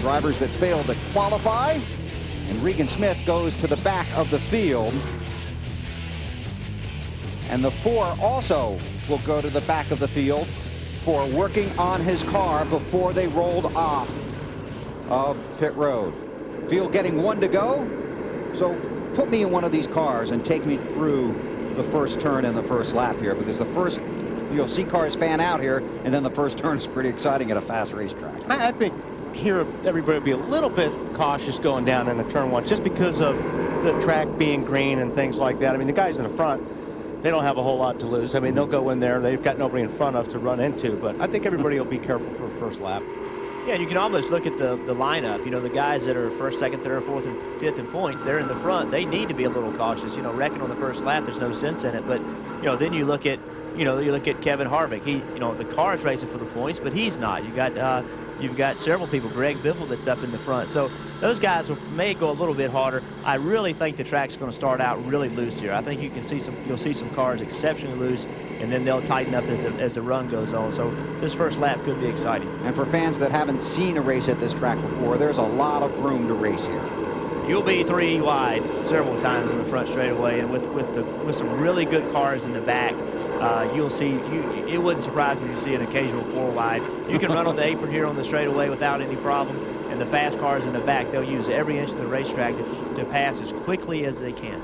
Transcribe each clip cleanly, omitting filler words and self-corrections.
drivers that failed to qualify. And Regan Smith goes to the back of the field. And the 4 also will go to the back of the field for working on his car before they rolled off of pit road. Field getting 1 to go. So put me in one of these cars and take me through the first turn and the first lap here, because the first, you'll see cars fan out here, and then the first turn is pretty exciting at a fast racetrack. I think here everybody will be a little bit cautious going down into turn 1 just because of the track being green and things like that. I mean, the guys in the front, they don't have a whole lot to lose. I mean, they'll go in there. They've got nobody in front of to run into. But I think everybody will be careful for first lap. Yeah, you can almost look at the lineup. You know, the guys that are first, second, third, fourth, and fifth in points, they're in the front. They need to be a little cautious. You know, wrecking on the first lap, there's no sense in it. But, you know, then you look at, Kevin Harvick. The car is racing for the points, but he's not. You've got several people, Greg Biffle, that's up in the front. So those guys may go a little bit harder. I really think the track's going to start out really loose here. I think you'll see some cars exceptionally loose, and then they'll tighten up as the run goes on. So this first lap could be exciting. And for fans that haven't seen a race at this track before, there's a lot of room to race here. You'll be 3 wide several times in the front straightaway, and with some really good cars in the back, you'll see. It wouldn't surprise me to see an occasional 4 wide. You can run on the apron here on the straightaway without any problem, and the fast cars in the back, they'll use every inch of the racetrack to pass as quickly as they can.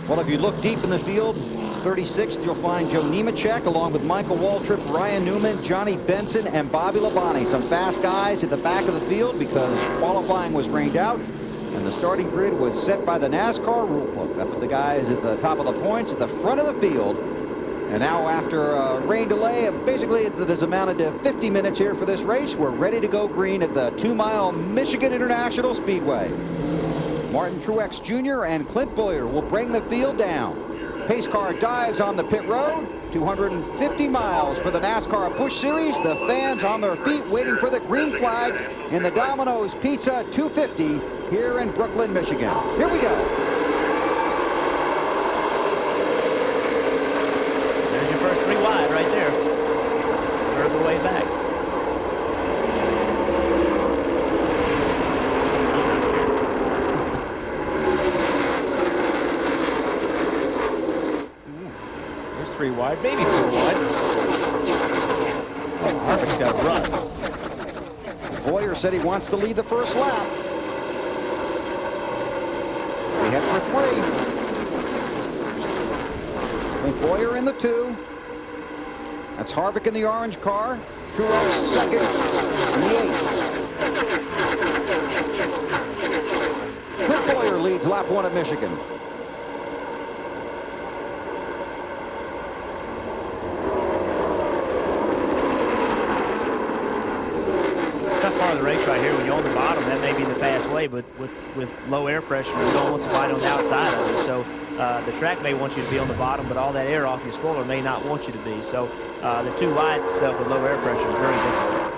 Well, if you look deep in the field, 36th, you'll find Joe Nemechek along with Michael Waltrip, Ryan Newman, Johnny Benson, and Bobby Labonte. Some fast guys at the back of the field because qualifying was rained out. And the starting grid was set by the NASCAR rulebook. That put the guys at the top of the points at the front of the field. And now, after a rain delay of basically that has amounted to 50 minutes here for this race, we're ready to go green at the 2-mile Michigan International Speedway. Martin Truex Jr. and Clint Bowyer will bring the field down. Pace car dives on the pit road. 250 miles for the NASCAR Busch Series. The fans on their feet waiting for the green flag in the Domino's Pizza 250 here in Brooklyn, Michigan. Here we go. There's your first 3 wide right there. Third of the way back. There's 3 wide, maybe 4 wide. Oh, Harvick's got to run. Bowyer said he wants to lead the first lap. They head for 3. Clint Bowyer in the 2. That's Harvick in the orange car. Truex second in the 8. Clint Bowyer leads lap 1 at Michigan. Part of the race right here, when you're on the bottom, that may be the fast way, but with low air pressure, you don't want somebody on the outside of it. So the track may want you to be on the bottom, but all that air off your spoiler may not want you to be. So the 2 wide stuff with low air pressure is very difficult.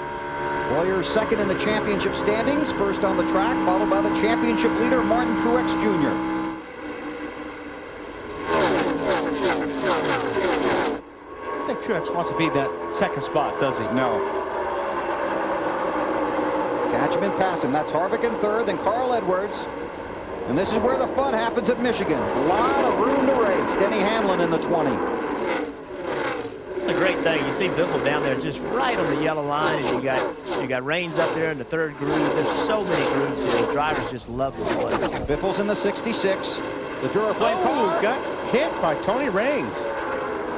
Bowyer second in the championship standings, first on the track, followed by the championship leader, Martin Truex Jr. I don't think Truex wants to be that second spot, does he? No. Catch him and pass him. That's Harvick in third, then Carl Edwards. And this is where the fun happens at Michigan. A lot of room to race. Denny Hamlin in the 20. It's a great thing. You see Biffle down there just right on the yellow line, and you got Reigns up there in the 3rd groove. There's so many grooves here. The drivers just love this place. Biffle's in the 66. The Duraflame car got hit by Tony Reigns.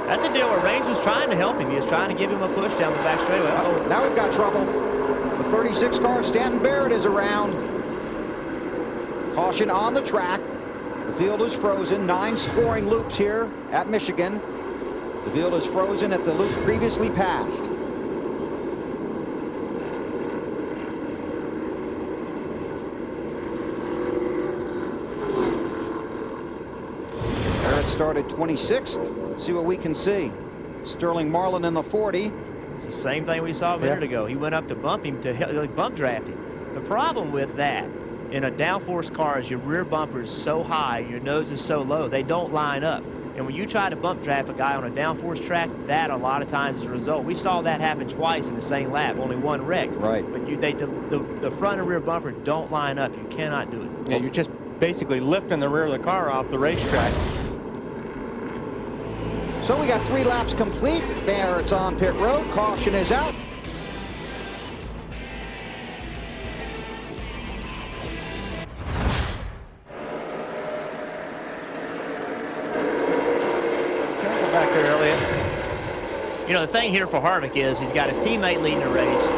That's a deal where Reigns was trying to help him. He was trying to give him a push down the back straightaway. Oh, now we've got trouble. The 36 car, Stanton Barrett, is around. Caution on the track. The field is frozen. 9 scoring loops here at Michigan. The field is frozen at the loop previously passed. Barrett started 26th. Let's see what we can see. Sterling Marlin in the 40. It's the same thing we saw a minute ago. He went up to bump him, to bump draft him. The problem with that in a downforce car is your rear bumper is so high, your nose is so low, they don't line up. And when you try to bump draft a guy on a downforce track, that a lot of times is the result. We saw that happen twice in the same lap, only one wreck. Right. But the front and rear bumper don't line up. You cannot do it. Yeah, you're just basically lifting the rear of the car off the racetrack. So we got 3 laps complete. Barrett's on pit road. Caution is out. Careful back there, Elliott. You know, the thing here for Harvick is he's got his teammate leading the race.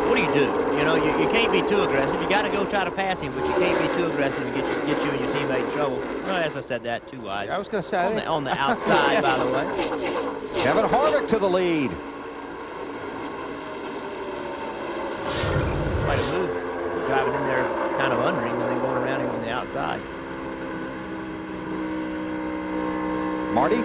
What do? You know, you can't be too aggressive. You got to go try to pass him, but you can't be too aggressive and get you and your teammate in trouble. Well, as I said, that too wide. I was going to say on the outside, by the way. Kevin Harvick to the lead. Quite a move, driving in there kind of under him and then going around him on the outside. Marty?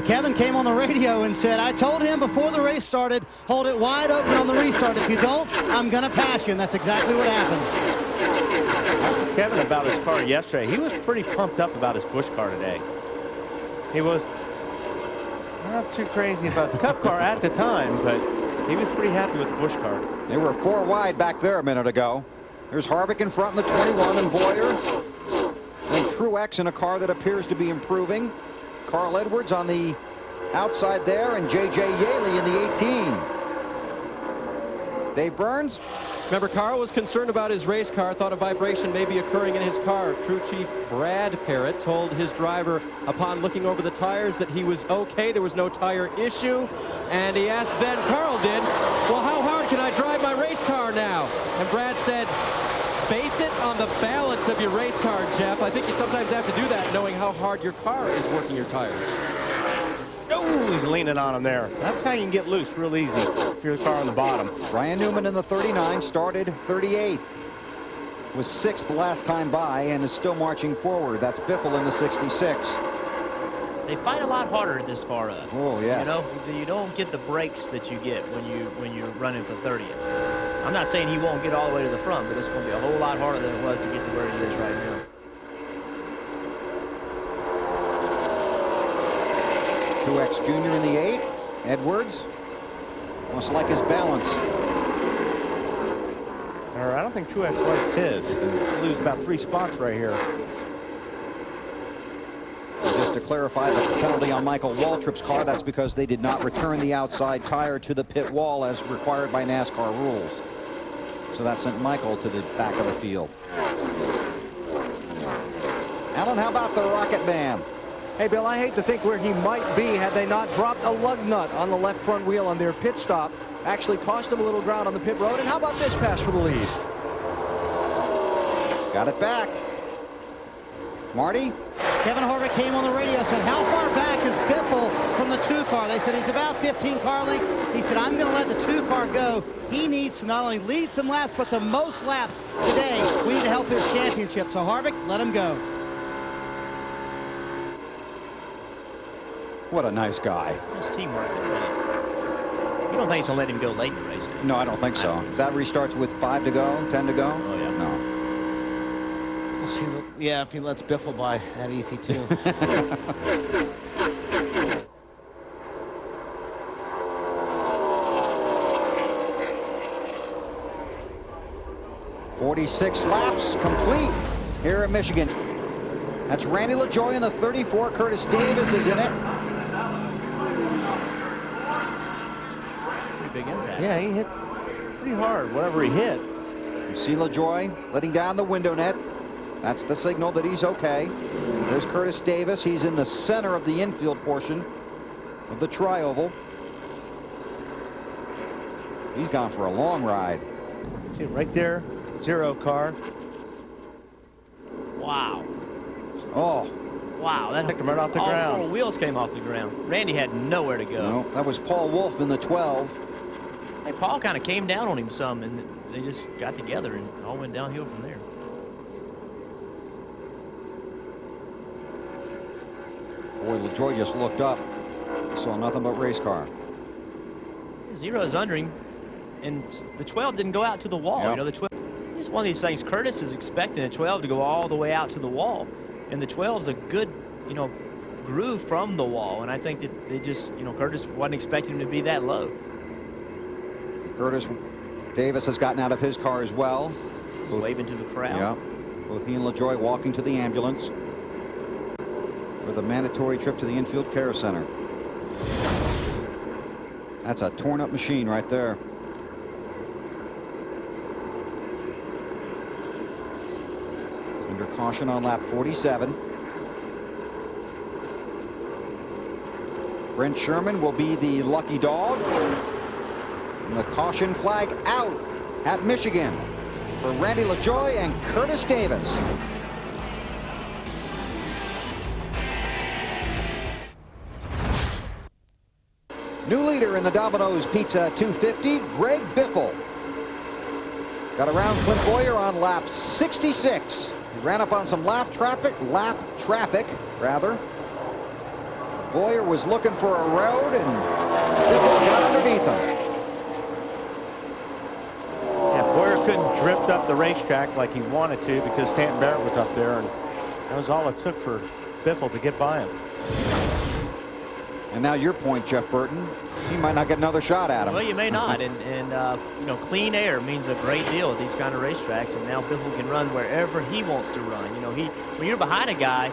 Kevin came on the radio and said, I told him before the race started, hold it wide open on the restart. If you don't, I'm going to pass you. And that's exactly what happened. I asked Kevin about his car yesterday. He was pretty pumped up about his Busch car today. He was not too crazy about the Cup car at the time, but he was pretty happy with the Busch car. They were 4 wide back there a minute ago. There's Harvick in front in the 21 and Boyer. Then Truex in a car that appears to be improving. Carl Edwards on the outside there, and J.J. Yaley in the 18. Dave Burns. Remember, Carl was concerned about his race car, thought a vibration may be occurring in his car. Crew Chief Brad Parrott told his driver upon looking over the tires that he was okay, there was no tire issue. And he asked then, Carl did, well, how hard can I drive my race car now? And Brad said, base it on the balance of your race car, Jeff. I think you sometimes have to do that knowing how hard your car is working your tires. Oh, he's leaning on him there. That's how you can get loose real easy if you're the car on the bottom. Ryan Newman in the 39 started 38th. Was 6th the last time by and is still marching forward. That's Biffle in the 66. They fight a lot harder this far up. Oh, yes. You know, you don't get the breaks that you get when you're running for 30th. I'm not saying he won't get all the way to the front, but it's going to be a whole lot harder than it was to get to where he is right now. Truex Jr. in the 8. Edwards must like his balance. Or I don't think Truex likes his. He'll lose about 3 spots right here. Just to clarify the penalty on Michael Waltrip's car, that's because they did not return the outside tire to the pit wall as required by NASCAR rules. So that sent Michael to the back of the field. Alan, how about the Rocket Man? Hey, Bill, I hate to think where he might be had they not dropped a lug nut on the left front wheel on their pit stop. Actually cost him a little ground on the pit road. And how about this pass for the lead? Got it back. Marty? Kevin Harvick came on the radio and said, how far back is Biffle from the 2 car? They said he's about 15 car lengths. He said, I'm going to let the 2 car go. He needs to not only lead some laps, but the most laps today. We need to help his championship. So Harvick, let him go. What a nice guy. It's teamwork. You don't think he's going to let him go late in the race, do you? No, I don't think so. That restarts with 5 to go, 10 to go? Oh, yeah. No. We'll see. Yeah, if he lets Biffle by that easy, too. 46 laps complete here at Michigan. That's Randy LaJoie in the 34. Curtis Davis is in it. Pretty big impact. Yeah, he hit pretty hard, whatever he hit. You see LaJoie letting down the window net. That's the signal that he's okay. There's Curtis Davis. He's in the center of the infield portion of the tri-oval. He's gone for a long ride. See it right there, 0 car. Wow. Oh, Wow. That Picked him right off the all ground. 4 wheels came off the ground. Randy had nowhere to go. no, that was Paul Wolfe in the 12. Hey, Paul kind of came down on him some, and they just got together and all went downhill from there. Boy, LaJoie just looked up. Saw nothing but race car. 0's under him, and the 12 didn't go out to the wall. Yep. You know, the 12. It's one of these things. Curtis is expecting a 12 to go all the way out to the wall, and the 12's a good, you know, grew from the wall, and I think that they just, you know, Curtis wasn't expecting him to be that low. Curtis Davis has gotten out of his car as well. Waving to the crowd. Yeah. Both he and LaJoie walking to the ambulance for the mandatory trip to the infield care center. That's a torn up machine right there. Under caution on lap 47. Brent Sherman will be the lucky dog. And the caution flag out at Michigan for Randy LaJoie and Curtis Davis. New leader in the Domino's Pizza 250, Greg Biffle. Got around Clint Boyer on lap 66. He ran up on some lap traffic. Boyer was looking for a road, and Biffle got underneath him. Yeah, Boyer couldn't drift up the racetrack like he wanted to because Stanton Barrett was up there, and that was all it took for Biffle to get by him. And now your point, Jeff Burton. He might not get another shot at him. Well, you may not, and you know, clean air means a great deal at these kind of racetracks, and now Biffle can run wherever he wants to run. You know, when you're behind a guy,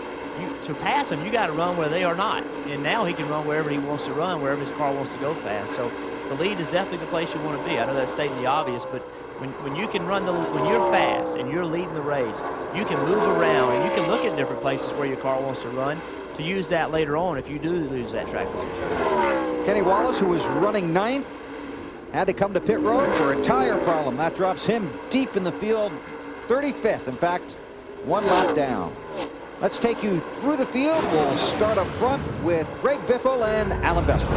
to pass him, you got to run where they are not, and now he can run wherever he wants to run, wherever his car wants to go fast. So the lead is definitely the place you want to be. I know that's stating the obvious, but when you can run when you're fast and you're leading the race, you can move around and you can look at different places where your car wants to run to use that later on if you do lose that track position. Kenny Wallace, who was running 9th, had to come to pit road for a tire problem. That drops him deep in the field, 35th. In fact, 1 lap down. Let's take you through the field. We'll start up front with Greg Biffle and Alan Bester.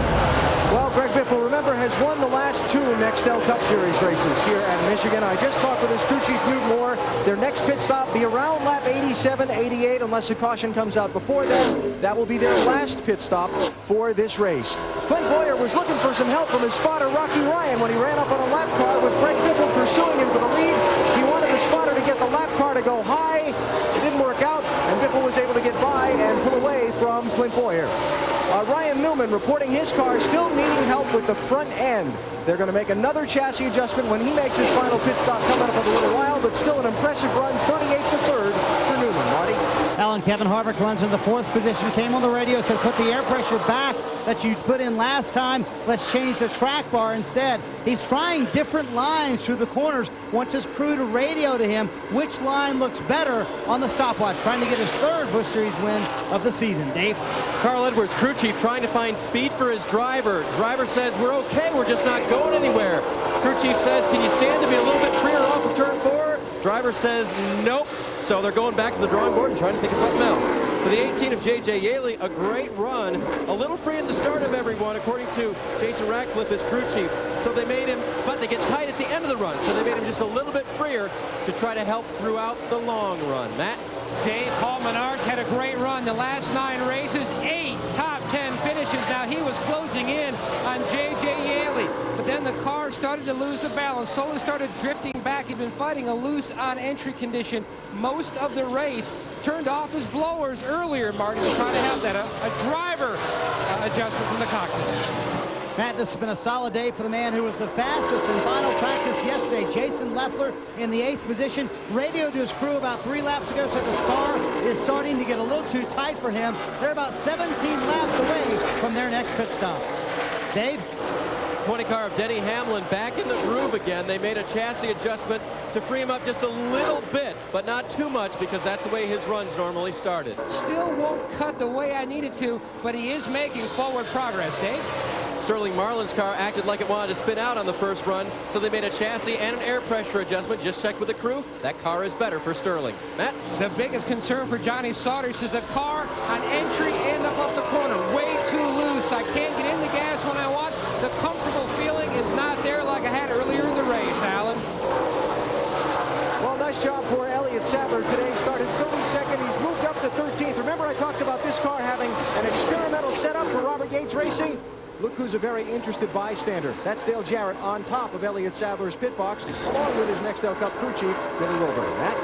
Well, Greg Biffle, remember, has won the last 2 NASCAR Cup Series races here at Michigan. I just talked with his crew chief, Newton Moore. Their next pit stop be around lap 87, 88, unless the caution comes out before then. That will be their last pit stop for this race. Clint Boyer was looking for some help from his spotter, Rocky Ryan, when he ran up on a lap car with Greg Biffle pursuing him for the lead. He wanted the spotter to get the lap car to go high. It didn't work out, and Biffle was able to get by and pull away from Clint Boyer. Ryan Newman reporting his car still needing help with the front end. They're going to make another chassis adjustment when he makes his final pit stop coming up in a little while, but still an impressive run, 38th to 3rd for Newman. Marty? Alan, Kevin Harvick runs in the 4th position, came on the radio, said put the air pressure back that you put in last time. Let's change the track bar instead. He's trying different lines through the corners. Wants his crew to radio to him which line looks better on the stopwatch, trying to get his 3rd Busch Series win of the season. Dave? Carl Edwards, crew chief, trying to find speed for his driver. Driver says, we're okay, we're just not going anywhere. Crew chief says, can you stand to be a little bit freer off of turn 4? Driver says, nope. So they're going back to the drawing board and trying to think of something else. For the 18 of J.J. Yaley, a great run. A little free at the start of everyone, according to Jason Ratcliffe, his crew chief. So they made him, but they get tight at the end of the run. So they made him just a little bit freer to try to help throughout the long run. Matt? Dave, Paul Menard had a great run. The last 9 races, 8 top 10 finishes. Now he was closing in on J.J. Yaley. But then the car started to lose the balance, slowly started drifting back. He'd been fighting a loose on entry condition most of the race. Turned off his blowers earlier, Marty, was trying to have that, a driver adjustment from the cockpit. Matt, this has been a solid day for the man who was the fastest in final practice yesterday. Jason Leffler in the 8th position. Radioed to his crew about 3 laps ago, said this car is starting to get a little too tight for him. They're about 17 laps away from their next pit stop. Dave? 20 car of Denny Hamlin back in the groove again. They made a chassis adjustment to free him up just a little bit, but not too much because that's the way his runs normally started. Still won't cut the way I needed to, but he is making forward progress, Dave. Sterling Marlin's car acted like it wanted to spin out on the first run, so they made a chassis and an air pressure adjustment. Just checked with the crew. That car is better for Sterling. Matt? The biggest concern for Johnny Saunders is the car on entry and up off the corner. Way too loose. I can't get in the gas when I want. The comfortable feeling is not there like I had earlier in the race, Alan. Well, nice job for Elliott Sadler today. Started 32nd. He's moved up to 13th. Remember I talked about this car having an experimental setup for Robert Yates Racing? Look who's a very interested bystander. That's Dale Jarrett on top of Elliott Sadler's pit box, along with his Nextel Cup crew chief, Billy Wilburn. Matt?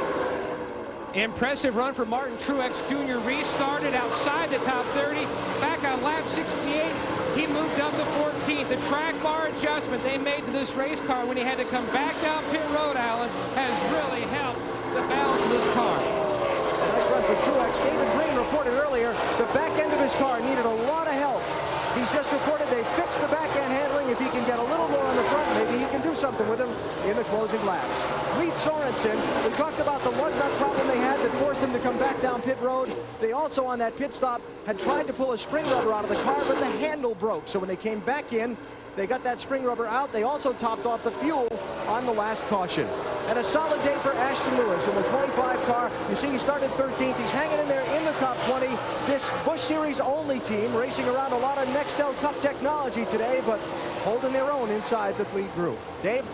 Impressive run for Martin Truex Jr. Restarted outside the top 30. Back on lap 68, he moved up to 14th. The track bar adjustment they made to this race car when he had to come back down pit road, Alan, has really helped the balance of this car. A nice run for Truex. David Green reported earlier the back end of his car needed a lot of help. He's just reported they fixed the back end handling. If he can get a little more on the front, maybe he can do something with him in the closing laps. Reed Sorensen, we talked about the lug nut problem they had that forced them to come back down pit road. They also on that pit stop had tried to pull a spring rubber out of the car, but the handle broke. So when they came back in, they got that spring rubber out. They also topped off the fuel on the last caution. And a solid day for Ashton Lewis in the 25 car. You see he started 13th. He's hanging in there in the top 20. This Busch Series only team racing around a lot of Nextel Cup technology today, but holding their own inside the lead group. Dave?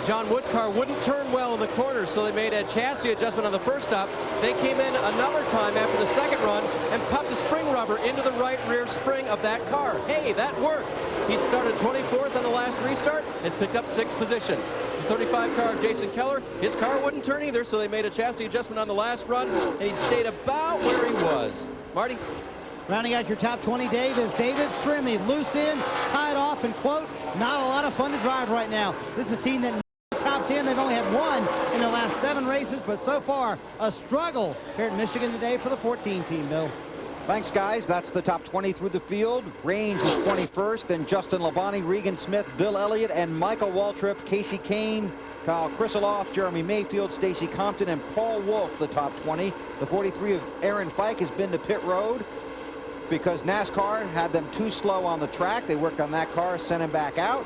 John Wood's car wouldn't turn well in the corners, so they made a chassis adjustment on the first stop. They came in another time after the second run and popped the spring rubber into the right rear spring of that car. Hey, that worked. He started 24th on the last restart, has picked up 6th position. The 35 car of Jason Keller, his car wouldn't turn either, so they made a chassis adjustment on the last run, and he stayed about where he was. Marty? Rounding out your top 20, Dave, is David Strimmy. Loose end, tied off, and quote, not a lot of fun to drive right now. This is a team that top 10. They've only had one in their last 7 races, but so far a struggle here at Michigan today for the 14 team, Bill. Thanks, guys. That's the top 20 through the field. Range is 21st. Then Justin Labonte, Regan Smith, Bill Elliott, and Michael Waltrip, Casey Kane, Kyle Krisaloff, Jeremy Mayfield, Stacy Compton, and Paul Wolf, the top 20. The 43 of Aaron Fike has been to pit road because NASCAR had them too slow on the track. They worked on that car, sent him back out.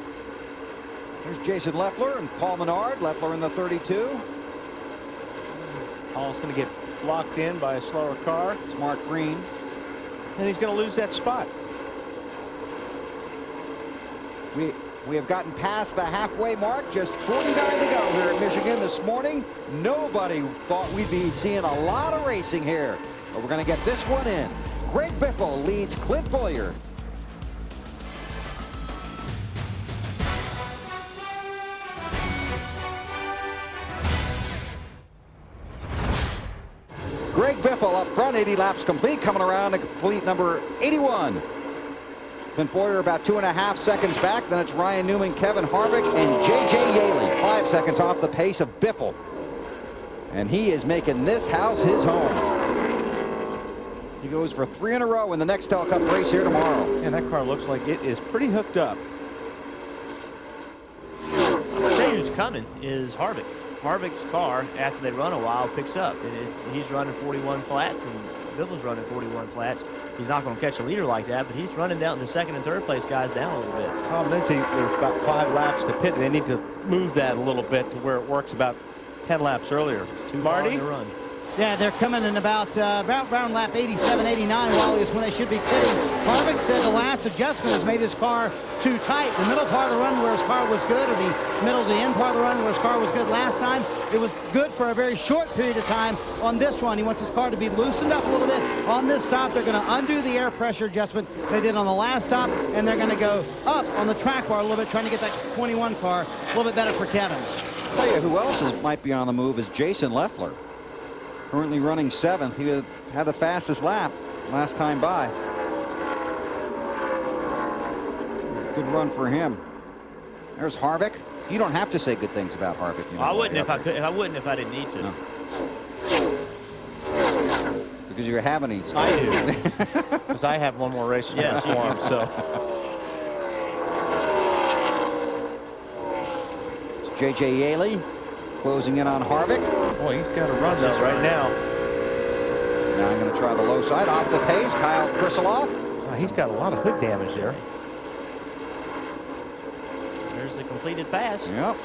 There's Jason Leffler and Paul Menard. Leffler in the 32. Paul's going to get locked in by a slower car. It's Mark Green. And he's going to lose that spot. We have gotten past the halfway mark. Just 49 to go here at Michigan this morning. Nobody thought we'd be seeing a lot of racing here, but we're going to get this one in. Greg Biffle leads Clint Bowyer. Greg Biffle up front, 80 laps complete, coming around to complete number 81. Clint Bowyer about 2.5 seconds back. Then it's Ryan Newman, Kevin Harvick, and J.J. Yaley, 5 seconds off the pace of Biffle. And he is making this house his home. He goes for 3 in a row in the Nextel Cup race here tomorrow. And that car looks like it is pretty hooked up. I'll tell you who's coming is Harvick. Harvick's car, after they run a while, picks up. He's running 41 flats, and Biffle's running 41 flats. He's not going to catch a leader like that, but he's running down the second and third place guys down a little bit. Problem is, there's about 5 laps to pit. They need to move that a little bit to where it works about 10 laps earlier. It's too Marty? far to run. Yeah, they're coming in about around lap 87, 89, while is when they should be pitting. Harvick said the last adjustment has made his car too tight. The middle part of the run where his car was good, or the middle to the end part of the run where his car was good last time, it was good for a very short period of time. On this one, he wants his car to be loosened up a little bit. On this stop, they're going to undo the air pressure adjustment they did on the last stop, and they're going to go up on the track bar a little bit, trying to get that 21 car a little bit better for Kevin. I'll tell you who else might be on the move is Jason Leffler. Currently running 7th. He had the fastest lap last time by. Good run for him. There's Harvick. You don't have to say good things about Harvick. You know, I wouldn't if I could. I wouldn't if I didn't need to. No. Because you're having these. I do. Because I have one more race to perform. So. It's J.J. Yaley closing in on Harvick. Boy, he's got a run this right now. Now I'm going to try the low side off the pace. Kyle Krisaloff. So he's got a lot of hood damage there. There's the completed pass. Yep.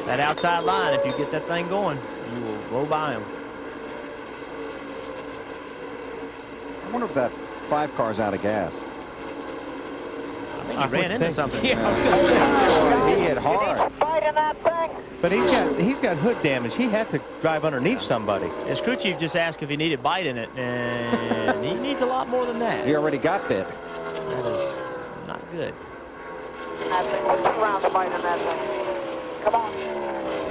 That outside line, if you get that thing going, you will roll by him. I wonder if that 5 car's out of gas. I think he ran into something. Yeah, he hit hard. But he's got hood damage. He had to drive underneath somebody. His crew chief just asked if he needed bite in it, and he needs a lot more than that. He already got bit. That is not good. Put some rounds of bite in that thing. Come on.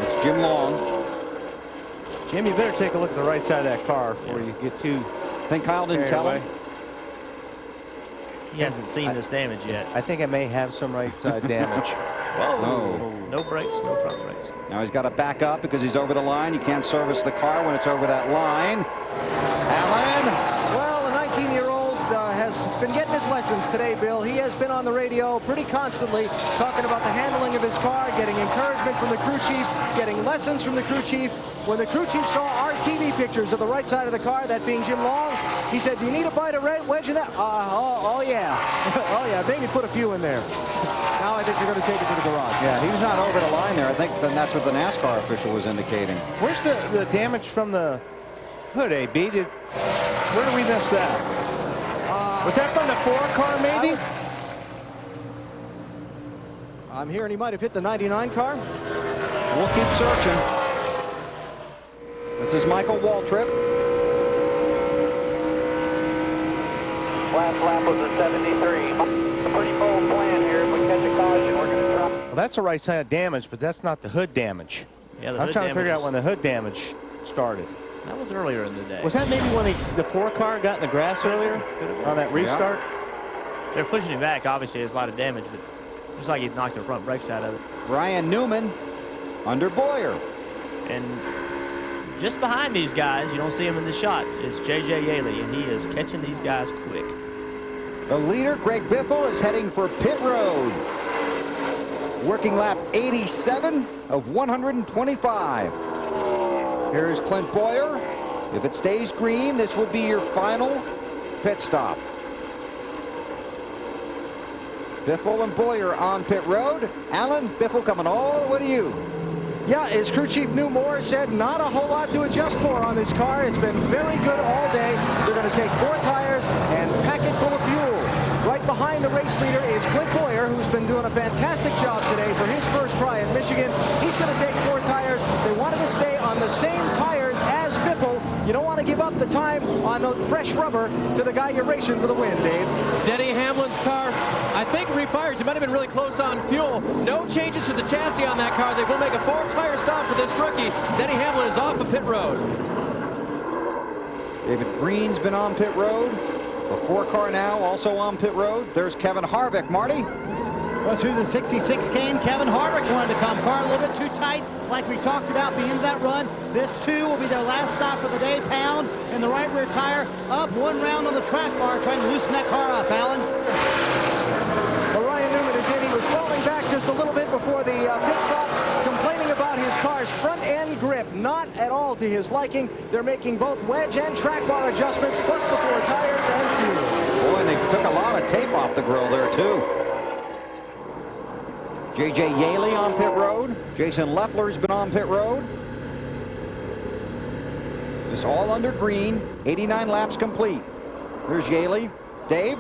It's Jim Long. Jim, you better take a look at the right side of that car before you get too. Think Kyle didn't tell him? He hasn't seen this damage yet. I think it may have some right side damage. Whoa. No brakes, no front brakes. Now he's got to back up because he's over the line. You can't service the car when it's over that line. Allen. Well, the 19-year-old has been getting his lessons today, Bill. He has been on the radio pretty constantly talking about the handling of his car, getting encouragement from the crew chief, getting lessons from the crew chief. When the crew chief saw our TV pictures of the right side of the car, that being Jim Long, he said, "Do you need a bite of wedge in that?" Oh yeah. Oh yeah, maybe put a few in there. Now I think you're going to take it to the garage. Yeah, he was not over the line there. I think then that's what the NASCAR official was indicating. Where's the damage from the hood, AB? Where did we miss that? Was that from the 4 car, maybe? I'm hearing he might have hit the 99 car. We'll keep searching. This is Michael Waltrip. Last lap was a 73. A pretty bold plan here. If we catch a caution, we're going to try. Well, that's the right side of damage, but that's not the hood damage. Yeah, the I'm hood trying to figure damage out when the hood damage started. That was earlier in the day. Was that maybe when the 4 car got in the grass earlier on that restart? They're pushing him back. Obviously, there's a lot of damage, but it looks like he knocked the front brakes out of it. Ryan Newman under Boyer. And just behind these guys, you don't see him in the shot, is J.J. Yaley, and he is catching these guys quick. The leader, Greg Biffle, is heading for pit road. Working lap 87 of 125. Here's Clint Boyer. If it stays green, this will be your final pit stop. Biffle and Boyer on pit road. Allen, Biffle coming all the way to you. Yeah, as crew chief New Moore said, not a whole lot to adjust for on this car. It's been very good all day. They're going to take 4 tires and pack it full of fuel. Right behind the race leader is Clint Boyer, who's been doing a fantastic job today for his first try in Michigan. He's going to take 4 tires. They wanted to stay on the same tires as Biffle. You don't want to give up the time on the fresh rubber to the guy you're racing for the win, Dave. Denny Hamlin's car, I think, refires. He might have been really close on fuel. No changes to the chassis on that car. They will make a 4-tire stop for this rookie. Denny Hamlin is off of pit road. David Green's been on pit road. The 4 car now also on pit road. There's Kevin Harvick. Marty? Well, through the 66 came. Kevin Harvick wanted to come. Car a little bit too tight, like we talked about the end of that run. This, too, will be their last stop for the day. Pound in the right rear tire. Up 1 round on the track bar, trying to loosen that car up, Alan. Well, Ryan Newman is in. He was falling back just a little bit before the pit stop, complaining about his car's front end grip. Not at all to his liking. They're making both wedge and track bar adjustments, plus the 4 tires and fuel. Boy, and they took a lot of tape off the grill there, too. J.J. Yaley on pit road. Jason Leffler's been on pit road. It's all under green. 89 laps complete. There's Yaley. Dave?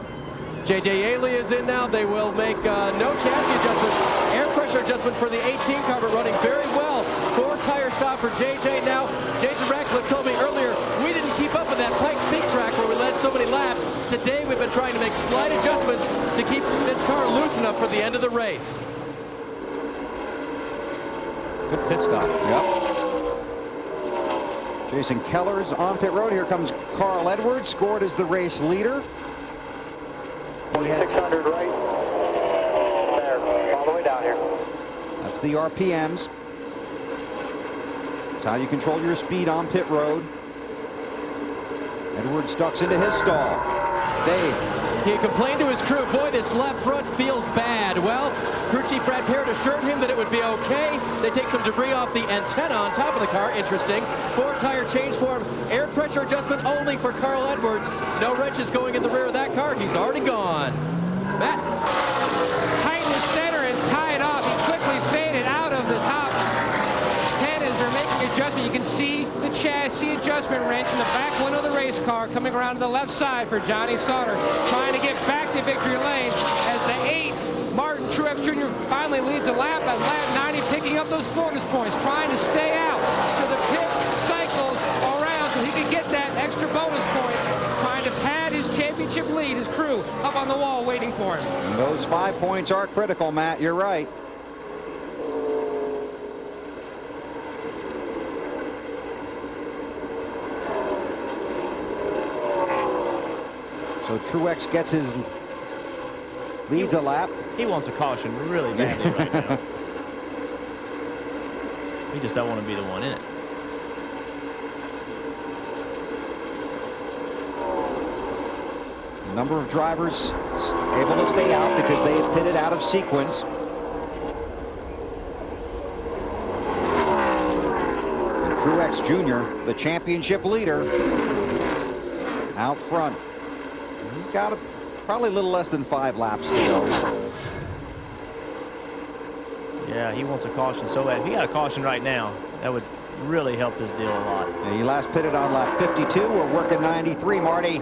J.J. Yaley is in now. They will make no chassis adjustments. Air pressure adjustment for the 18 car, but running very well. 4-tire stop for J.J. now. Jason Ratcliffe told me earlier, we didn't keep up with that Pikes Peak track where we led so many laps. Today we've been trying to make slight adjustments to keep this car loose enough for the end of the race. Good pit stop. Yep. Jason Keller's on pit road. Here comes Carl Edwards, scored as the race leader. 600 right. There, all the way down here. That's the RPMs. That's how you control your speed on pit road. Edwards ducks into his stall. Dave. He complained to his crew, boy, this left front feels bad. Well, crew chief Brad Parrott assured him that it would be okay. They take some debris off the antenna on top of the car. Interesting. 4-tire change for him. Air pressure adjustment only for Carl Edwards. No wrenches going in the rear of that car. He's already gone. Matt. Tighten the center and tie it off. He quickly faded out of the top 10 as they're making adjustment. You can see the chassis adjustment wrench in the back window of the race car coming around to the left side for Johnny Sauter, trying to get back to victory lane as the 8 Martin Truex Jr. finally leads a lap at lap 90, picking up those bonus points, trying to stay out so the pit cycles around so he can get that extra bonus points, trying to pad his championship lead. His crew up on the wall waiting for him. And those 5 points are critical, Matt. You're right. So Truex gets his leads a lap. He wants a caution really badly right now. He just don't want to be the one in it. A number of drivers able to stay out because they had pitted out of sequence. And Truex Jr., the championship leader, out front. He's got probably a little less than 5 laps to go. Yeah, he wants a caution so bad. If he got a caution right now, that would really help his deal a lot. And he last pitted on lap 52. We're working 93, Marty.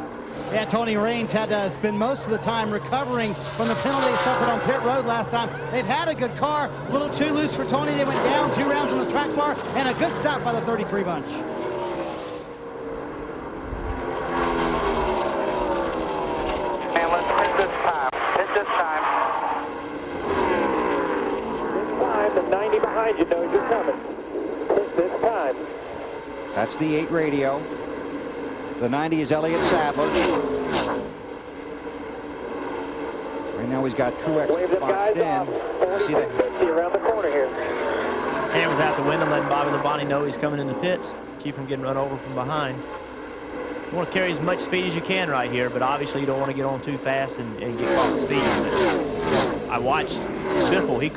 Yeah, Tony Raines had to spend most of the time recovering from the penalty he suffered on pit road last time. They've had a good car, a little too loose for Tony. They went down 2 rounds on the track bar, and a good stop by the 33 bunch. And let's hit this time. Hit this time. This time, the 90 behind you knows you're coming. Hit this time. That's the 8 radio. The 90 is Elliott Sadler. Right now he's got Truex boxed in. See that? Around the corner here. His hand was out the window, letting Bobby Labonte know he's coming in the pits. Keep from getting run over from behind. You want to carry as much speed as you can right here, but obviously you don't want to get on too fast and get caught speeding. I watched Biffle. He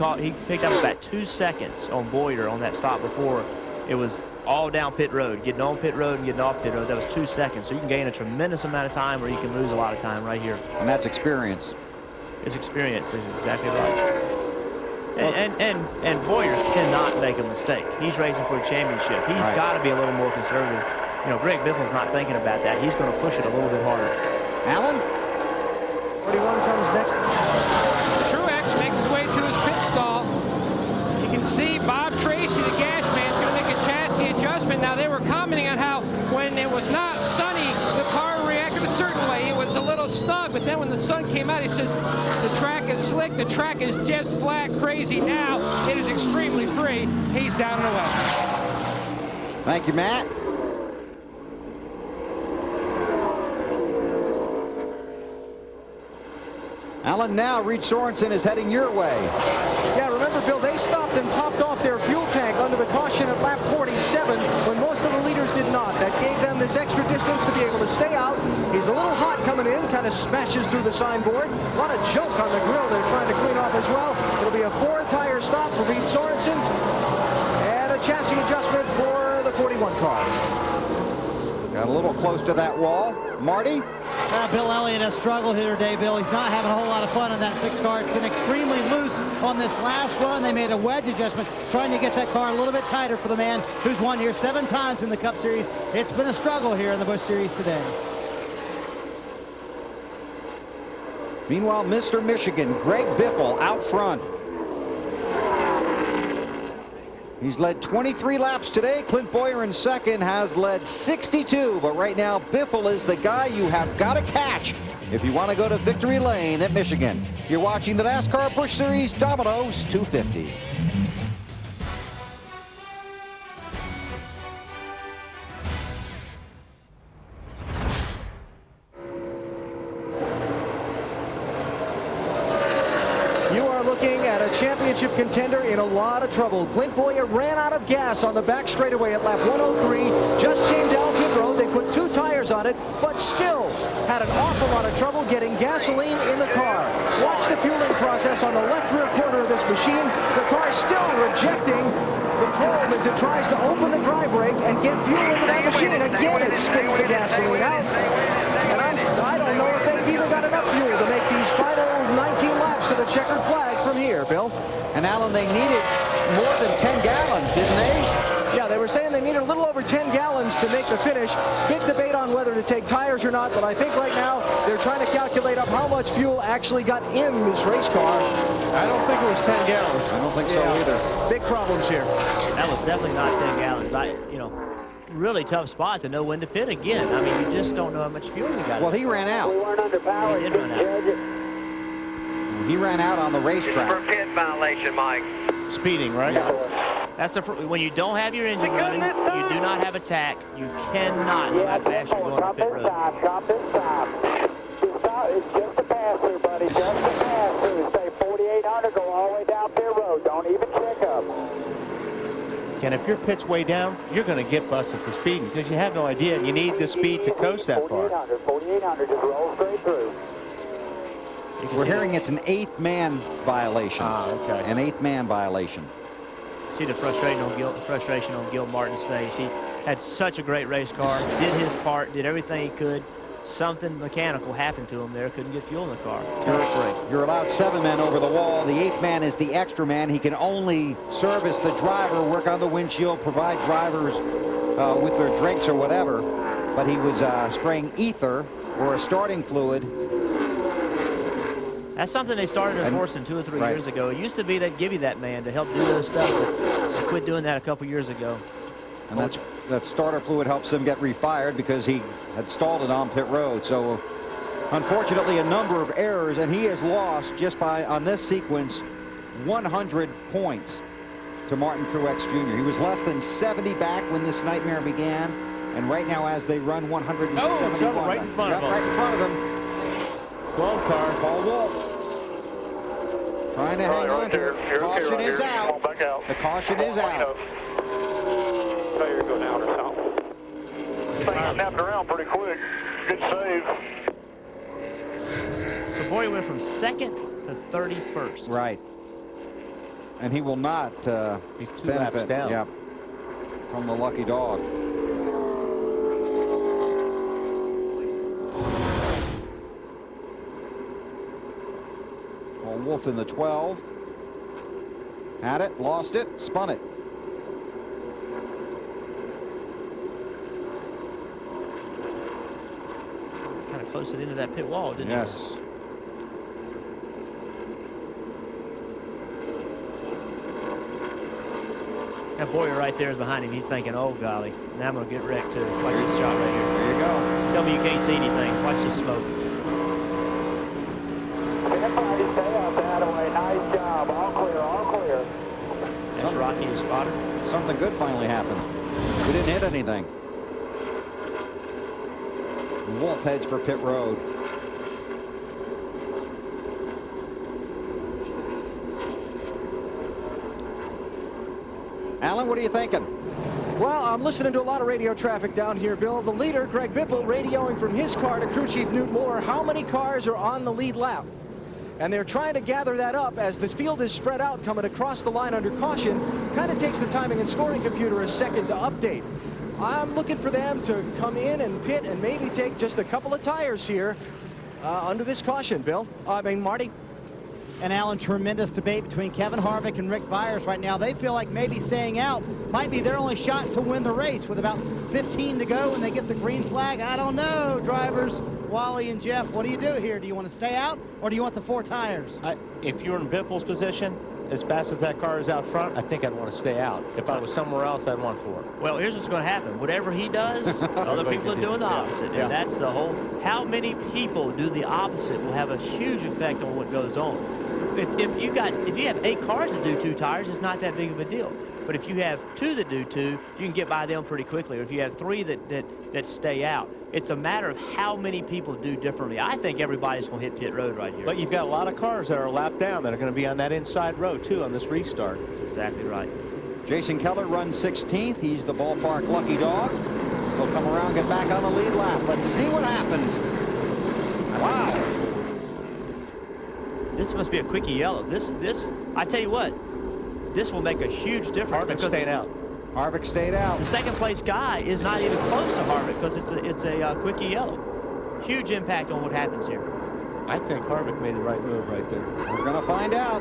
picked up about 2 seconds on Boyer on that stop before. It was all down pit road, getting on pit road and getting off pit road. That was 2 seconds. So you can gain a tremendous amount of time, or you can lose a lot of time right here. And that's experience. It's experience is exactly right. And Boyer cannot make a mistake. He's racing for a championship. He's got to be a little more conservative. You know, Greg Biffle's not thinking about that. He's going to push it a little bit harder. Allen? 41 comes next. Truex makes his way to his pit stall. You can see Bob Tracy, the gas man, is going to make a chassis adjustment. Now, they were commenting on how when it was not sunny, the car reacted a certain way. It was a little snug, but then when the sun came out, he says the track is slick, the track is just flat crazy. Now, it is extremely free. He's down and away. Thank you, Matt. Allen now, Reed Sorensen is heading your way. Yeah, remember, Bill, they stopped and topped off their fuel tank under the caution at lap 47 when most of the leaders did not. That gave them this extra distance to be able to stay out. He's a little hot coming in, kind of smashes through the signboard. A lot of junk on the grill they're trying to clean off as well. It'll be a 4-tire stop for Reed Sorensen and a chassis adjustment for the 41 car. Got a little close to that wall. Marty? Bill Elliott has struggled here today, Bill. He's not having a whole lot of fun in that 6 car. It's been extremely loose on this last run. They made a wedge adjustment, trying to get that car a little bit tighter for the man who's won here 7 times in the Cup Series. It's been a struggle here in the Busch Series today. Meanwhile, Mr. Michigan, Greg Biffle, out front. He's led 23 laps today. Clint Boyer in second has led 62. But right now, Biffle is the guy you have got to catch if you want to go to victory lane at Michigan. You're watching the NASCAR Busch Series Domino's 250. Championship contender in a lot of trouble. Clint Boyer ran out of gas on the back straightaway at lap 103. Just came down pit road. They put 2 tires on it, but still had an awful lot of trouble getting gasoline in the car. Watch the fueling process on the left rear quarter of this machine. The car still rejecting the probe as it tries to open the dry brake and get fuel into that machine. Again, it spits the gasoline out. And I don't know if they've even got enough fuel to make these final 19 laps to the checkered flag from here, Bill. And Allen, they needed more than 10 gallons, didn't they? Yeah, they were saying they needed a little over 10 gallons to make the finish. Big debate on whether to take tires or not, but I think right now they're trying to calculate up how much fuel actually got in this race car. I don't think it was 10 gallons. I don't think so either. Big problems here. That was definitely not 10 gallons. Really tough spot to know when to pit again. I mean, you just don't know how much fuel you got. Well, he ran out. We weren't underpowered. He did run out. He ran out on the racetrack. For pit violation, Mike. Speeding, right? Yeah. That's when you don't have your engine running, you do not have a tack, you cannot know how fast you're going to pit road. Stop and stop. It's just a pass-through, buddy. Just a pass-through. Stay 4,800. Go all the way down pit road. Don't even check up. And if you're pitched way down, you're going to get busted for speeding because you have no idea. You need the speed to coast that far. 4,800. Just roll straight through. We're hearing it's an 8th man violation. Okay. An 8th man violation. See the frustration on Gil Martin's face. He had such a great race car, did his part, did everything he could. Something mechanical happened to him there. Couldn't get fuel in the car. You're allowed 7 men over the wall. The 8th man is the extra man. He can only service the driver, work on the windshield, provide drivers with their drinks or whatever. But he was spraying ether or a starting fluid. That's something they started enforcing 2 or 3 years ago. It used to be they'd give you that man to help do those stuff, but they quit doing that a couple years ago. And that starter fluid helps him get refired because he had stalled it on pit road. So unfortunately, a number of errors, and he has lost just on this sequence 100 points to Martin Truex Jr. He was less than 70 back when this nightmare began, and right now as they run 171. Right in front of him. Right in front of him. 12 car. Paul Wolf trying to hang on to it. Caution is out. The caution is out. Tire go down or something. Thing snapped around pretty quick. Good save. So Boy went from 2nd to 31st. Right. And he will not He's 2 laps down. Yeah, from the lucky dog. Paul Wolf in the 12. Had it, lost it, spun it. Kind of close it into that pit wall, didn't Yes. That Boyer right there is behind him. He's thinking, oh, golly, now I'm going to get wrecked, too. Watch this shot right here. There you go. Tell me you can't see anything. Watch this smoke. Everybody stay up that way. Nice job. All clear, all clear. That's Rocky, the spotter. Something good finally happened. We didn't hit anything. Wolf heads for pit road. Alan, what are you thinking? Well, I'm listening to a lot of radio traffic down here, Bill. The leader, Greg Biffle, radioing from his car to crew chief Newt Moore how many cars are on the lead lap. And they're trying to gather that up as this field is spread out coming across the line under caution. Kind of takes the timing and scoring computer a second to update. I'm looking for them to come in and pit and maybe take just a couple of tires here under this caution, Bill. Marty. And Alan, tremendous debate between Kevin Harvick and Rick Viers right now. They feel like maybe staying out might be their only shot to win the race with about 15 to go when they get the green flag. I don't know, drivers. Wally and Jeff, what do you do here? Do you want to stay out or do you want the 4 tires? If you're in Biffle's position, as fast as that car is out front, I think I'd want to stay out. If I was somewhere else, I'd want 4. Well, here's what's going to happen. Whatever he does, other people are doing the opposite. Yeah. And that's the whole, how many people do the opposite will have a huge effect on what goes on. If you have 8 cars that do 2 tires, it's not that big of a deal. But if you have 2 that do 2, you can get by them pretty quickly. Or if you have 3 that stay out, it's a matter of how many people do differently. I think everybody's going to hit pit road right here. But you've got a lot of cars that are lapped down that are going to be on that inside row, too, on this restart. That's exactly right. Jason Keller runs 16th. He's the ballpark lucky dog. He'll come around, get back on the lead lap. Let's see what happens. Wow. This must be a quickie yellow. This, I tell you what, this will make a huge difference. Harvick stayed out. Harvick stayed out. The second place guy is not even close to Harvick because it's a quickie yellow. Huge impact on what happens here. I think Harvick made the right move right there. We're going to find out.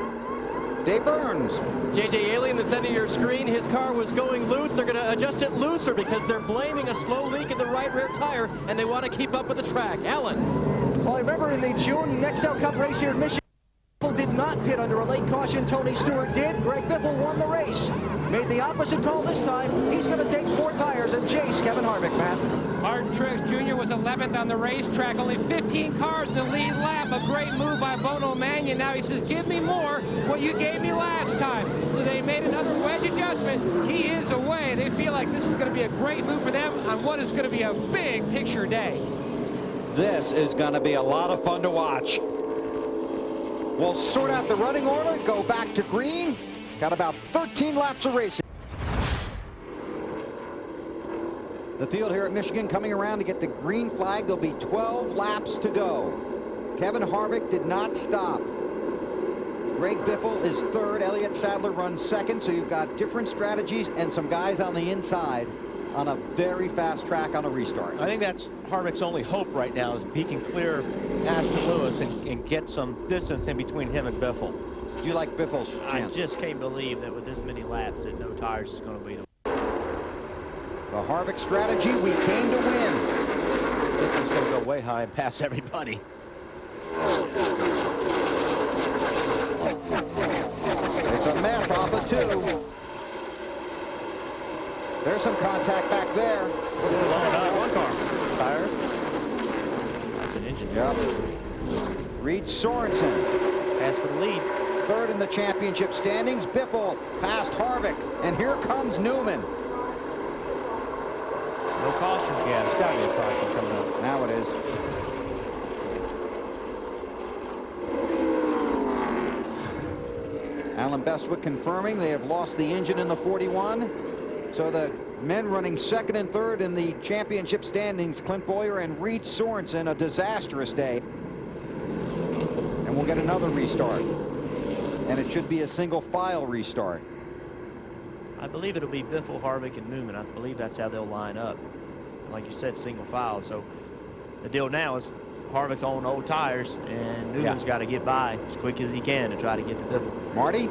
Dave Burns. J.J. Yaley in the center of your screen. His car was going loose. They're going to adjust it looser because they're blaming a slow leak in the right rear tire, and they want to keep up with the track. Alan. Well, I remember in the June Nextel Cup race here in Michigan, did not pit under a late caution. Tony Stewart did. Greg Biffle won the race. Made the opposite call this time. He's going to take 4 tires and chase Kevin Harvick, Matt. Martin Truex Jr. was 11th on the racetrack. Only 15 cars in the lead lap. A great move by Bono Mannion. Now he says, give me more what you gave me last time. So they made another wedge adjustment. He is away. They feel like this is going to be a great move for them on what is going to be a big picture day. This is going to be a lot of fun to watch. We'll sort out the running order, go back to green. Got about 13 laps of racing. The field here at Michigan coming around to get the green flag. There'll be 12 laps to go. Kevin Harvick did not stop. Greg Biffle is third. Elliott Sadler runs second. So you've got different strategies and some guys on the inside on a very fast track on a restart. I think that's Harvick's only hope right now is if he can clear Ashton Lewis and get some distance in between him and Biffle. Do you like Biffle's chance? I just can't believe that with this many laps that no tires is going to be the Harvick strategy, we came to win. Biffle's going to go way high and pass everybody. It's a mess off of 2. There's some contact back there. one car. Tire. That's an engine. Yep. Reed Sorensen. Pass for the lead. Third in the championship standings. Biffle past Harvick. And here comes Newman. No caution. Yeah, there's got to be a caution coming up. Now it is. Alan Bestwick confirming they have lost the engine in the 41. So the men running second and third in the championship standings, Clint Bowyer and Reed Sorensen, a disastrous day. And we'll get another restart. And it should be a single file restart. I believe it'll be Biffle, Harvick, and Newman. I believe that's how they'll line up. Like you said, single file. So the deal now is Harvick's on old tires, and Newman's got to get by as quick as he can to try to get to Biffle. Marty?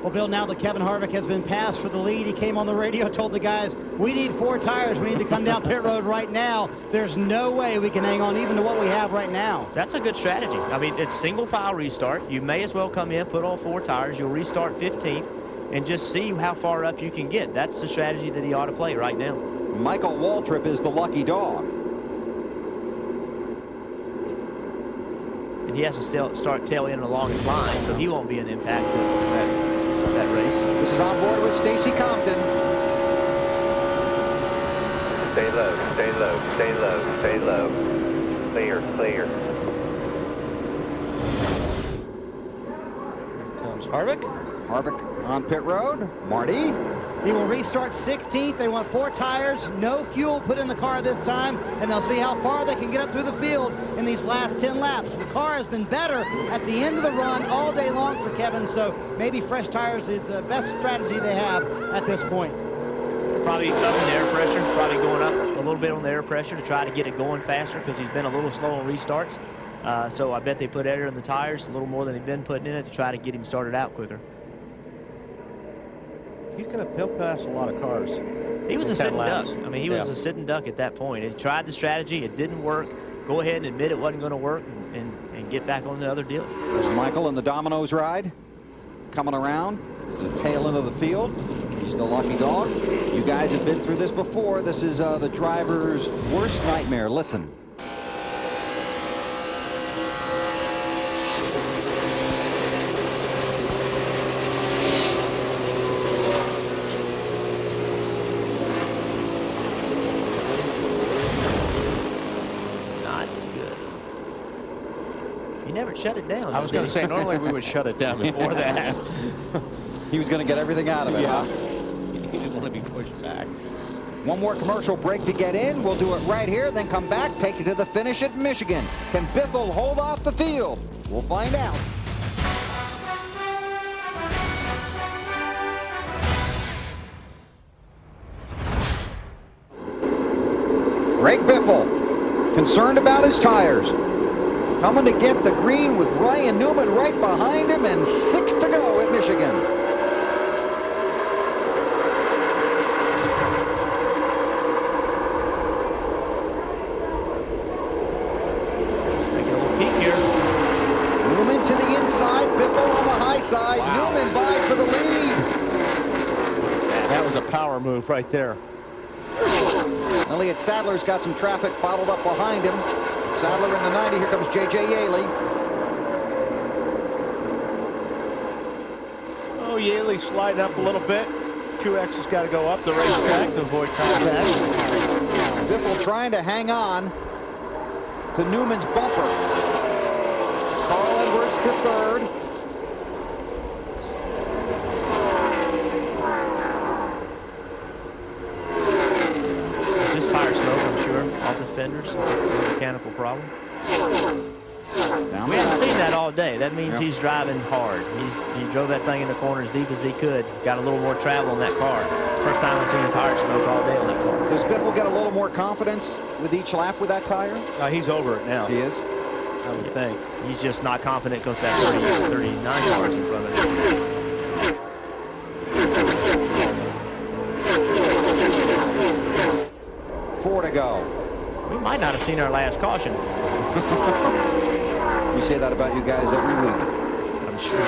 Well, Bill, now that Kevin Harvick has been passed for the lead, he came on the radio, told the guys, we need 4 tires. We need to come down pit road right now. There's no way we can hang on even to what we have right now. That's a good strategy. I mean, it's single file restart. You may as well come in, put all 4 tires. You'll restart 15th and just see how far up you can get. That's the strategy that he ought to play right now. Michael Waltrip is the lucky dog. And he has to start tail in along his line, so he won't be an impact to that race. This is on board with Stacy Compton. Stay low, stay low, stay low, stay low. Clear, clear. Here comes Harvick. Harvick on pit road. Marty. He will restart 16th. They want 4 tires, no fuel put in the car this time, and they'll see how far they can get up through the field in these last 10 laps. The car has been better at the end of the run all day long for Kevin, so maybe fresh tires is the best strategy they have at this point. Probably upping the air pressure, probably going up a little bit on the air pressure to try to get it going faster because he's been a little slow on restarts. So I bet they put air in the tires a little more than they've been putting in it to try to get him started out quicker. He'll pass a lot of cars. He was a sitting duck. I mean, he was Yeah. a sitting duck at that point. He tried the strategy. It didn't work. Go ahead and admit it wasn't going to work and get back on the other deal. There's Michael in the Domino's ride. Coming around the tail end of the field. He's the lucky dog. You guys have been through this before. This is the driver's worst nightmare. Listen. Never shut it down. I was going to say, normally we would shut it down before that. He was going to get everything out of it. Yeah. Huh? He didn't want to be pushed back. One more commercial break to get in. We'll do it right here, then come back, take it to the finish at Michigan. Can Biffle hold off the field? We'll find out. Greg Biffle, concerned about his tires. Coming to get the green with Ryan Newman right behind him and 6 to go at Michigan. Just making a little peek here. Newman to the inside, Biffle on the high side. Wow. Newman by for the lead. That was a power move right there. Elliott Sadler's got some traffic bottled up behind him. Sadler in the 90. Here comes J.J. Yaley. Oh, Yaley sliding up a little bit. 2X has got to go up the racetrack to avoid contact. Biffle trying to hang on to Newman's bumper. Carl Edwards to third. It's just tire smoke, I'm sure, off the fenders. No mechanical problem. Down We haven't seen that all day. That means he's driving hard. He drove that thing in the corner as deep as he could. Got a little more travel in that car. It's the first time I've seen a tire smoke all day on that car. Does Biffle get a little more confidence with each lap with that tire? He's over it now. He is. I would think. He's just not confident because that 39 cars in front of him. 4 to go. We might not have seen our last caution. We say that about you guys every week. I'm sure.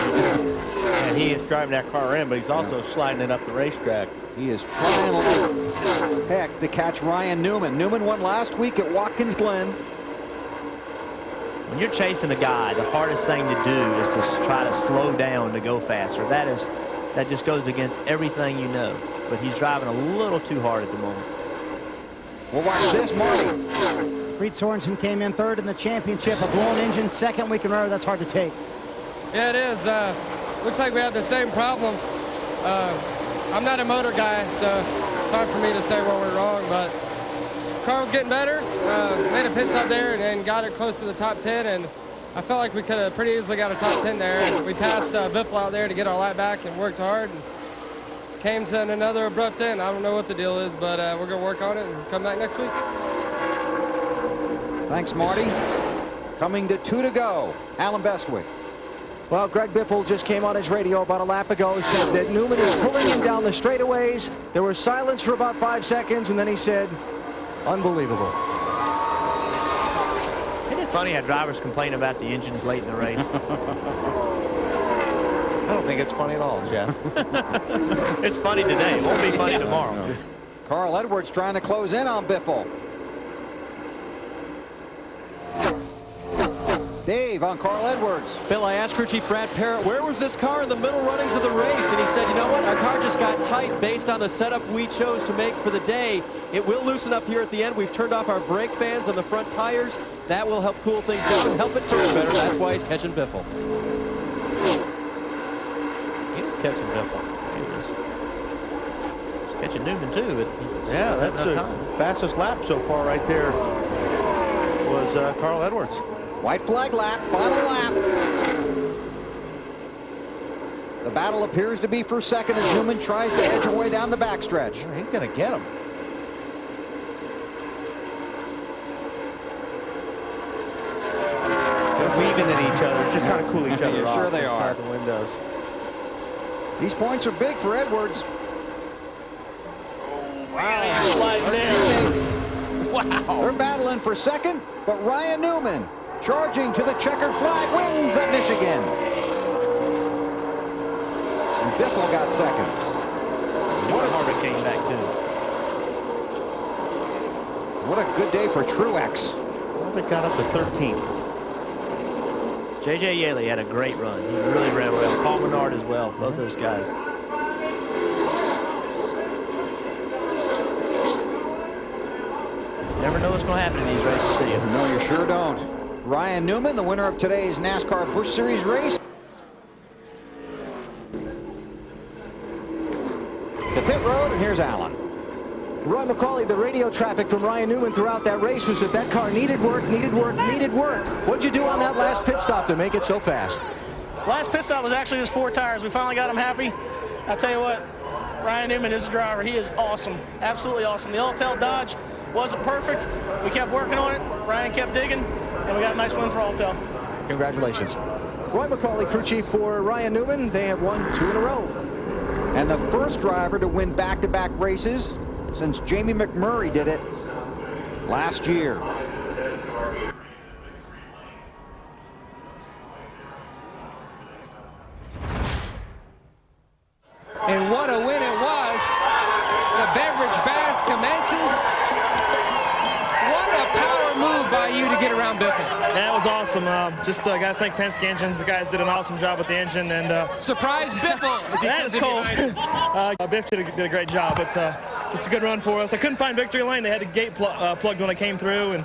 And he is driving that car in, but he's also sliding it up the racetrack. He is trying like heck to catch Ryan Newman. Newman won last week at Watkins Glen. When you're chasing a guy, the hardest thing to do is to try to slow down to go faster. That just goes against everything you know. But he's driving a little too hard at the moment. Well, watch this, Marty. Reed Sorensen came in third in the championship. A blown engine, second week in a row. That's hard to take. Yeah, it is. Looks like we have the same problem. I'm not a motor guy, so it's hard for me to say what we're wrong, but car was getting better. Made a pit stop there and got it close to the top 10, and I felt like we could have pretty easily got a top 10 there. And we passed Biffle out there to get our lap back and worked hard. And came to another abrupt end. I don't know what the deal is, but we're going to work on it and come back next week. Thanks, Marty. Coming to 2 to go. Alan Bestwick. Well, Greg Biffle just came on his radio about a lap ago and said that Newman is pulling him down the straightaways. There was silence for about 5 seconds, and then he said, unbelievable. Isn't it funny how drivers complain about the engines late in the race? I don't think it's funny at all, Jeff. It's funny today. It won't be funny tomorrow. No. Carl Edwards trying to close in on Biffle. Dave on Carl Edwards. Bill, I asked crew chief Brad Parrott, where was this car in the middle runnings of the race? And he said, you know what? Our car just got tight based on the setup we chose to make for the day. It will loosen up here at the end. We've turned off our brake fans on the front tires. That will help cool things down and help it turn better. That's why he's catching Biffle. He's catching Biffle. He's catching Newman, too. But Yeah, that's the fastest lap so far right there was Carl Edwards. White flag lap, final lap. The battle appears to be for second as Newman tries to edge away down the backstretch. He's going to get him. They're weaving at each other, just trying to cool each other Yeah, off. sure they are. Inside the windows. These points are big for Edwards. Wow, he's sliding there. Wow. They're battling for second, but Ryan Newman charging to the checkered flag wins at Michigan. And Biffle got second. What Harvick came back, too. What a good day for Truex. Harvick got up to 13th. J.J. Yaley had a great run. He really ran well. Paul Menard as well. Both those guys. Never know what's going to happen in these races, do you? No, you sure don't. Ryan Newman, the winner of today's NASCAR Busch Series race. The pit road, and here's Alan. Roy McCauley, the radio traffic from Ryan Newman throughout that race was that car needed work, needed work, needed work. What'd you do on that last pit stop to make it so fast? Last pit stop was actually just 4 tires. We finally got him happy. I'll tell you what, Ryan Newman is a driver. He is awesome, absolutely awesome. The Alltel Dodge wasn't perfect. We kept working on it. Ryan kept digging, and we got a nice win for Alltel. Congratulations. Roy McCauley, crew chief for Ryan Newman. They have won 2 in a row. And the first driver to win back-to-back races since Jamie McMurray did it last year. And what a win it was. The beverage bath commences. What a power move by you to get around Biffle. That was awesome. Just got to thank Penske Engines. The guys did an awesome job with the engine. And Surprise Biffle. that is cool. Biff did a great job, but just a good run for us. I couldn't find victory lane. They had a gate plugged when I came through, and